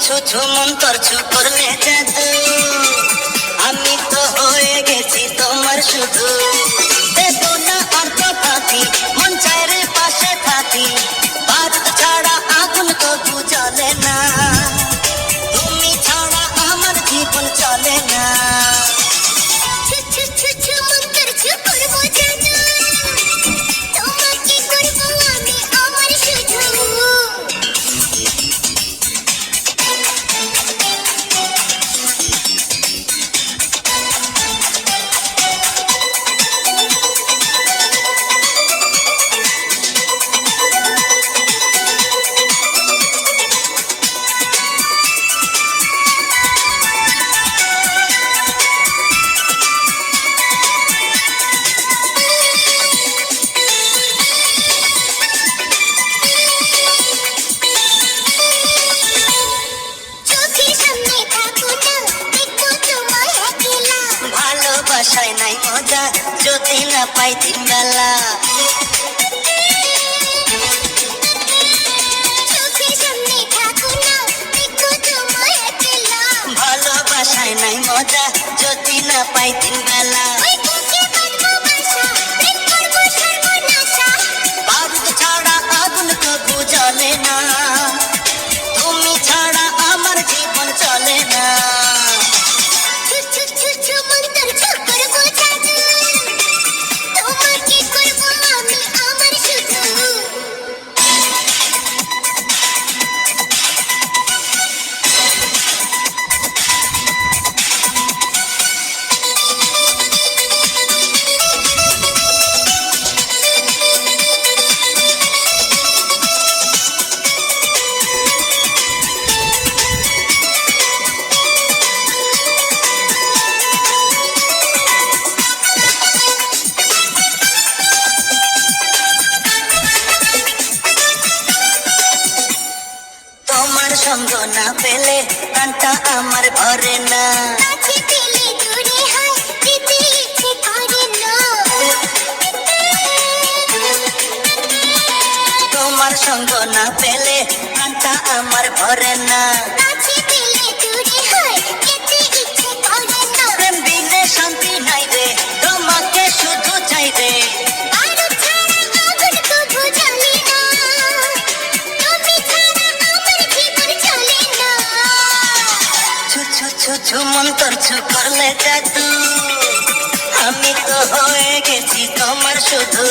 ছু ছু মন্তর ছু করলে জাদু, আমি তো হয়ে গেছি তোমার শুধু। দেবো না আর তো থাকি, মন চায় রে পাশে থাকি, বারুদ ছাড়া আগুন তবু জ্বলে না, তুমি ছাড়া আমার জীবন চলে না। ছু ছু ছু ছু মন্তর ছু করবো জাদু, তোমাকে করবো আমি আমার শুধু। চোখের সামনে থাকো না, দেখবো তোমায় একলা। ভালোবাসায় নাই মজা যদি না পাই দিন বেলা। চোখের সামনে থাকো না, দেখবো তোমায় একলা। ভালোবাসায় নাই মজা যদি না পাই দিন বেলা। ওই বুকে বাঁধবো বাসা, প্রেম করবো সর্বনাশা। বারুদ ছাড়া আগুন তবু জ্বলে না, তুমি ছাড়া আমার জীবন চলে না। ছু ছু ছু ছু মন্তর ছু করবো জাদু, তোমাকে করবো আমি আমার শুধু। তোমার সঙ্গ না পেলে প্রাণটা আমার ভরে না। কাছে পেলে দূরে হয়, যেতে ইচ্ছে করে না। তোমার সঙ্গ না পেলে প্রাণটা আমার ভরে না। কাছে পেলে দূরে হয়, যেতে ইচ্ছে করে না। প্রেম বিনে শান্তি নাই রে, তোমাকে শুধু চাই রে। বারুদ ছাড়া আগুন তবু জ্বলে না, তুমি ছাড়া আমার জীবন চলে না। ছু ছু ছু ছু মন্তর ছু করলে জাদু, আমি তো হয়ে গেছি তোমার শুধু।